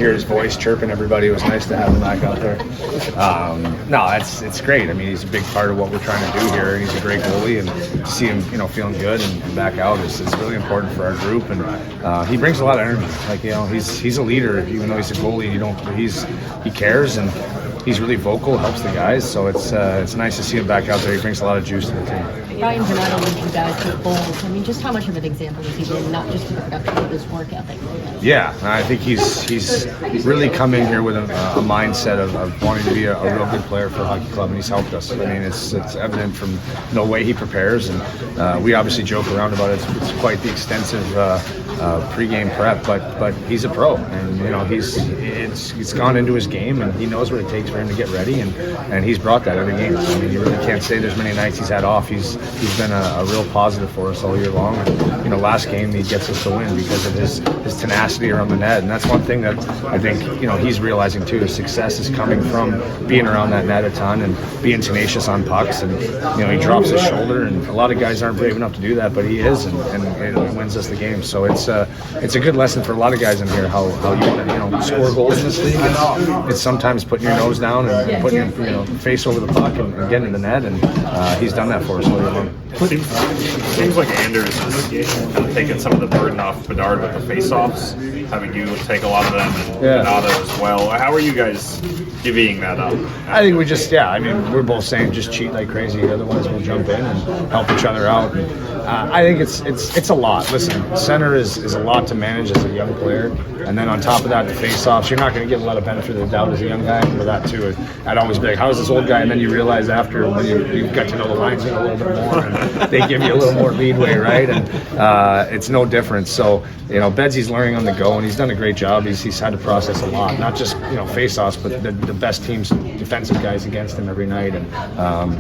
hear his voice chirping everybody. It was nice to have him back out there. No, it's great. I mean, he's a big part of what we're trying to do here. He's a great goalie, and to see him, feeling good and back out is really important for our group. And he brings a lot of energy. Like, he's a leader, even though he's a goalie. He cares, and he's really vocal, helps the guys. So it's nice to see him back out there. He brings a lot of juice to the team. Ryan Donato leads you guys to goals. I mean, just how much of an example has he been, not just in the production of his work ethic? Yeah, I think he's really come in here with a mindset of wanting to be a real good player for a hockey club, and he's helped us. I mean, it's evident from the way he prepares, and we obviously joke around about it. It's quite the extensive pregame prep, but he's a pro, and he's gone into his game, and he knows what it takes for him to get ready, and he's brought that every game. I mean, you really can't say there's many nights he's had off. He's been a real positive for us all year long. And, last game he gets us to win because of his tenacity around the net, and that's one thing that I think he's realizing too. His success is coming from being around that net a ton and being tenacious on pucks, and he drops his shoulder, and a lot of guys aren't brave enough to do that, but he is, and it wins us the game. So it's a good lesson for a lot of guys in here how you want to score goals in this league. It's sometimes putting your nose down and putting your face over the puck and getting in the net, and he's done that for us all year long. Seems like Anders is kind of taking some of the burden off Bedard with the face-offs, having you take a lot of them, and Donato as well. How are you guys divvying that up? I think we're both saying just cheat like crazy. The other ones will jump in and help each other out. And, I think it's a lot. Listen, center is a lot to manage as a young player, and then on top of that, the face-offs. You're not going to get a lot of benefit of the doubt as a young guy for that too. I'd always be like, "How's this old guy?" And then you realize after when you've got to know the linesman a little bit more, and they give you a little more leadway, right? And it's no different. So Bedsy's learning on the go, and he's done a great job. He's had to process a lot, not just face-offs, but the best team's defensive guys against him every night. And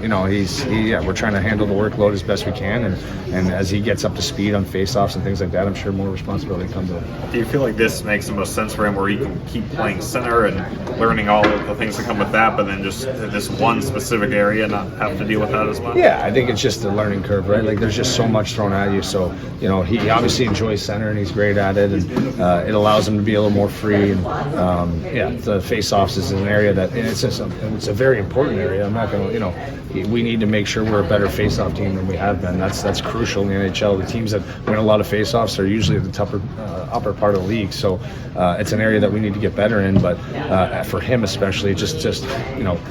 we're trying to handle the workload as best we can, and as he gets up to speed on face-offs and things like that, I'm sure more responsibility comes up. Do you feel like this makes the most sense for him, where he can keep playing center and learning all of the things that come with that, but then just this one specific area not have to deal with that as much? Yeah, I think it's just a learning curve, right? Like, there's just so much thrown at you. So he obviously enjoys center, and he's great at it, and it allows him to be a little more free. And the face-offs is an area that it's a very important area. I'm not going to, we need to make sure we're a better face-off team than we have been. That's crucial in the NHL. The teams that win a lot of face-offs are usually at the upper part of the league. So it's an area that we need to get better in. But for him especially, just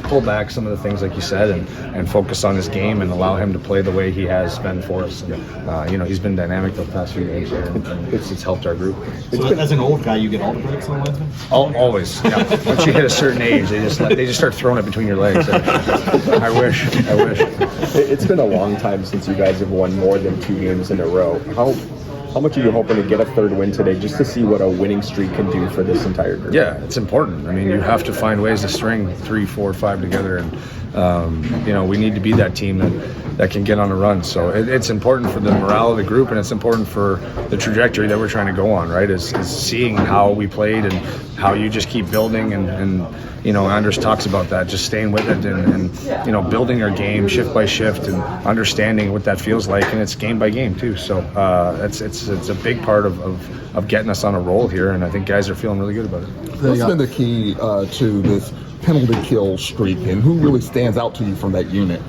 pull back some of the things like you said, and focus on his game and allow him to play the way he has been for us. And, he's been dynamic the past few games, and it's helped our group. So as an old guy, you get all the breaks on Wednesday? Always, yeah. Once you hit a certain age, they just start throwing it between your legs. I wish. It's been a long time since you guys have won more than 2 games in a row. How much are you hoping to get a third win today, just to see what a winning streak can do for this entire group? Yeah, it's important. I mean, you have to find ways to string 3, 4, 5 together, and we need to be that team that can get on a run. So it's important for the morale of the group, and it's important for the trajectory that we're trying to go on, right? Is seeing how we played and how you just keep building, and Anders talks about that, just staying with it and building our game shift by shift and understanding what that feels like, and it's game by game too. So it's a big part of getting us on a roll here, and I think guys are feeling really good about it. What's been the key to this penalty kill streak, and who really stands out to you from that unit?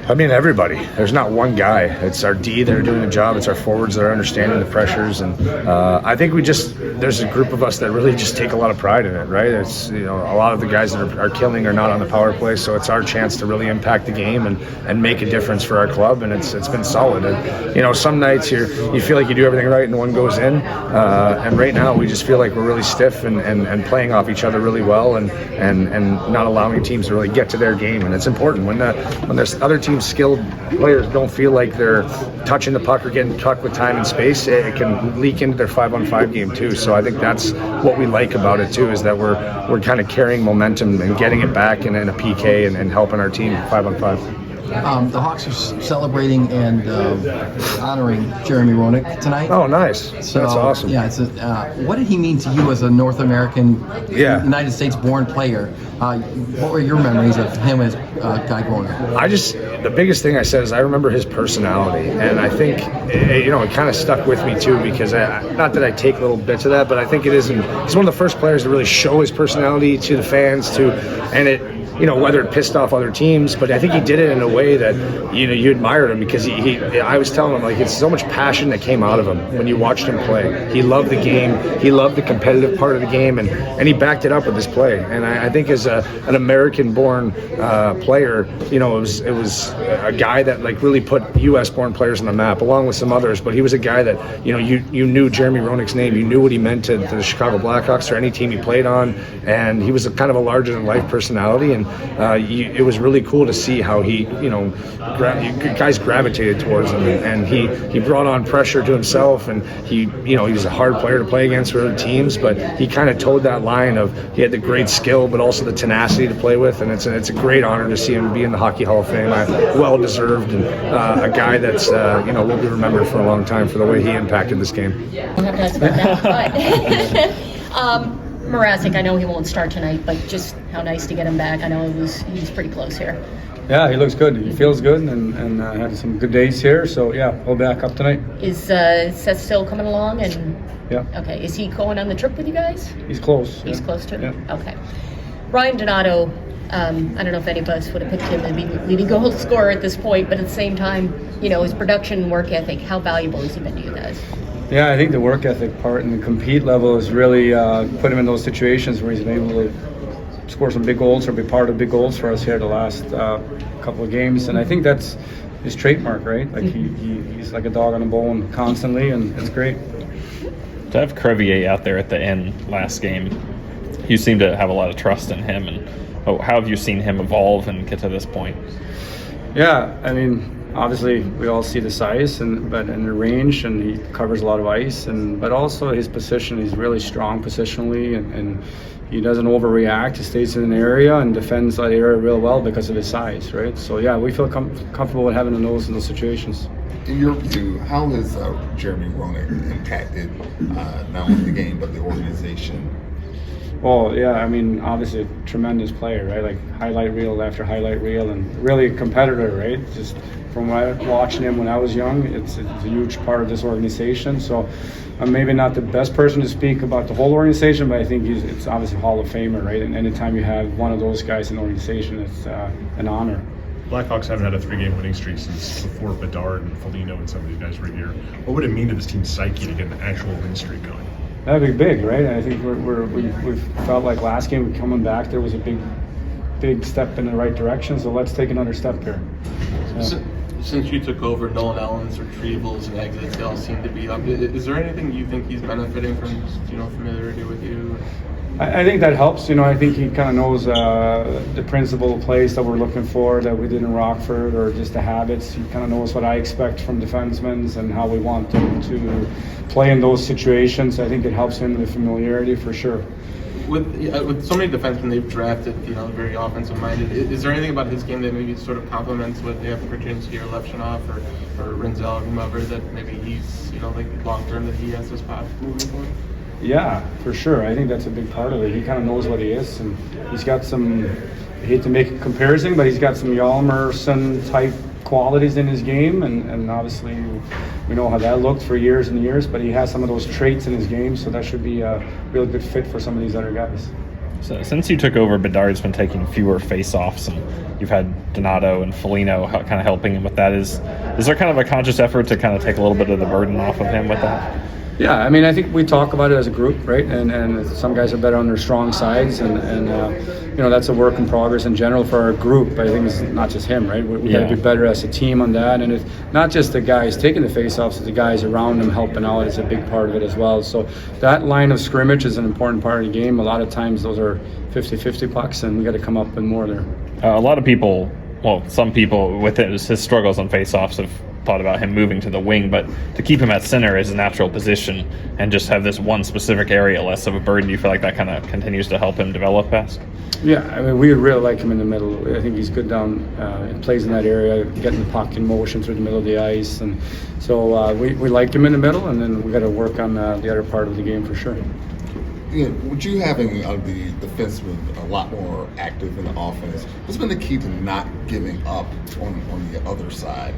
I mean, everybody. There's not one guy. It's our D that are doing the job. It's our forwards that are understanding the pressures. And I think there's a group of us that really just take a lot of pride in it, right? It's, a lot of the guys that are killing are not on the power play. So it's our chance to really impact the game and make a difference for our club. And it's been solid. And, some nights you feel like you do everything right and one goes in. And right now we just feel like we're really stiff and playing off each other really well and not allowing teams to really get to their game. And it's important when there's other teams' skilled players don't feel like they're touching the puck or getting tucked with time and space, it can leak into their 5-on-5 game too. So I think that's what we like about it too, is that we're kind of carrying momentum and getting it back in a PK and helping our team 5-on-5. The Hawks are celebrating and honoring Jeremy Roenick tonight. Oh, nice. So, that's awesome. Yeah, what did he mean to you as a North American, United States-born player? What were your memories of him as a guy growing up? The biggest thing I said is I remember his personality, and I think it kind of stuck with me too, because not that I take little bits of that, but I think he's one of the first players to really show his personality to the fans and it. Whether it pissed off other teams, but I think he did it in a way that, you admired him, because I was telling him, like, it's so much passion that came out of him when you watched him play. He loved the game. He loved the competitive part of the game, and he backed it up with his play. And I think as an American-born player, it was a guy that, like, really put U.S.-born players on the map, along with some others. But he was a guy that, you knew Jeremy Roenick's name. You knew what he meant to the Chicago Blackhawks or any team he played on. And he was kind of a larger-than-life personality. And it was really cool to see how he, guys gravitated towards him, and he brought on pressure to himself, and he was a hard player to play against for other teams, but he kind of towed that line of he had the great skill, but also the tenacity to play with, and it's a great honor to see him be in the Hockey Hall of Fame. Well deserved, and a guy that's will be remembered for a long time for the way he impacted this game. I'll have to ask about that, but Mrazek, I know he won't start tonight, but just how nice to get him back. I know he's pretty close here. Yeah, he looks good. He feels good, and had some good days here. So yeah, he'll be back up tonight. Is Seth still coming along? And yeah. Okay, is he going on the trip with you guys? He's close. He's close to it? Yeah. Okay. Ryan Donato, I don't know if any of us would have picked him to be leading goal scorer at this point, but at the same time, his production and work ethic, how valuable has he been to you guys? Yeah, I think the work ethic part and the compete level has really put him in those situations where he's been able to score some big goals or be part of big goals for us here the last couple of games. And I think that's his trademark, right? Like he's like a dog on a bone constantly, and it's great. To have Crevier out there at the end last game, you seem to have a lot of trust in him. And how have you seen him evolve and get to this point? Yeah, I mean, obviously we all see the size but in the range, and he covers a lot of ice, but also his position. He's really strong positionally, and he doesn't overreact. He stays in an area and defends that area real well because of his size, right? So yeah, we feel comfortable with having those in those situations. In your view, how has Jeremy Roenick impacted not only the game but the organization? Well, yeah, I mean, obviously a tremendous player, right? Like highlight reel after highlight reel, and really a competitor, right? Just from watching him when I was young, it's a huge part of this organization. So I'm maybe not the best person to speak about the whole organization, but I think it's obviously a Hall of Famer, right? And anytime you have one of those guys in the organization, it's an honor. Blackhawks haven't had a 3-game winning streak since before Bedard and Foligno and some of these guys were here. What would it mean to this team's psyche to get an actual win streak going? That'd be big, right? I think we've felt like last game coming back, there was a big step in the right direction. So let's take another step here. So. Since you took over, Nolan Allen's retrievals and exits, they all seem to be up. Is there anything you think he's benefiting from, familiarity with you? I think that helps. I think he kind of knows the principle of plays that we're looking for that we did in Rockford, or just the habits. He kind of knows what I expect from defensemen and how we want them to play in those situations. I think it helps him with familiarity for sure. With so many defensemen they've drafted, very offensive-minded, is there anything about his game that maybe sort of complements what they have Krajinski or Levshunov or Rinzel or whomever, that maybe he's, long-term that he has this path moving forward? Yeah, for sure. I think that's a big part of it. He kind of knows what he is, and he's got some, I hate to make a comparison, but he's got some Hjalmarsson-type qualities in his game, and obviously we know how that looked for years and years, but he has some of those traits in his game, so that should be a real good fit for some of these other guys. So since you took over, Bedard's been taking fewer face-offs, and you've had Donato and Foligno kind of helping him with that. Is there kind of a conscious effort to kind of take a little bit of the burden off of him with that? Yeah, I mean, I think we talk about it as a group, right? And some guys are better on their strong sides, and that's a work in progress in general for our group. I think it's not just him, right? We got to be better as a team on that, and it's not just the guys taking the face-offs, it's the guys around them helping out is a big part of it as well. So that line of scrimmage is an important part of the game. A lot of times those are 50-50 pucks, and we got to come up with more there. A lot of people, well, some people with his struggles on face-offs have thought about him moving to the wing, but to keep him at center is a natural position and just have this one specific area less of a burden. Do you feel like that kind of continues to help him develop best? Yeah, I mean, we really like him in the middle. I think he's good down, plays in that area, getting the puck in motion through the middle of the ice, and so we like him in the middle, and then we got to work on the other part of the game for sure. Yeah, with you having the defenseman a lot more active in the offense, what's been the key to not giving up on the other side?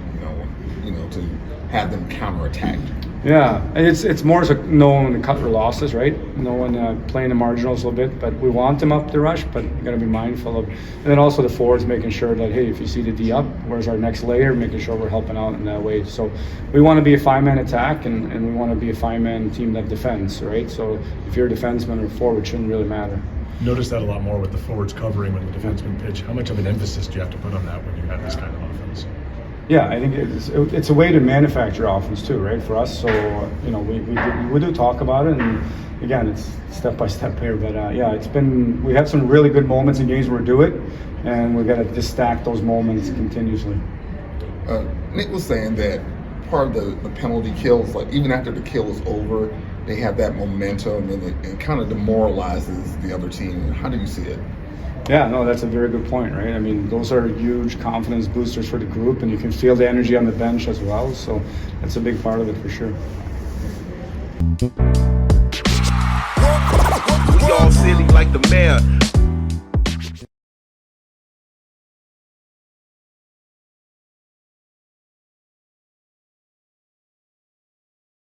To have them counterattack. Yeah, it's more so knowing the cut or losses, right? Knowing playing the marginals a little bit, but we want them up the rush, but you got to be mindful of, and then also the forwards making sure that, hey, if you see the D up, where's our next layer? Making sure we're helping out in that way. So we want to be a 5-man attack, and we want to be a 5-man team that defends, right? So if you're a defenseman or forward, it shouldn't really matter. Notice that a lot more with the forwards covering when the defensemen pitch. How much of an emphasis do you have to put on that when you have this kind of offense? Yeah, I think it's a way to manufacture offense too, right, for us. So, we do talk about it, and again, it's step by step here. But we have some really good moments in games where we do it, and we've got to just stack those moments continuously. Nick was saying that part of the penalty kills, like even after the kill is over, they have that momentum, and it kind of demoralizes the other team. How do you see it? Yeah, no, that's a very good point, right? I mean, those are huge confidence boosters for the group, and you can feel the energy on the bench as well. So that's a big part of it for sure. We all silly like the mayor.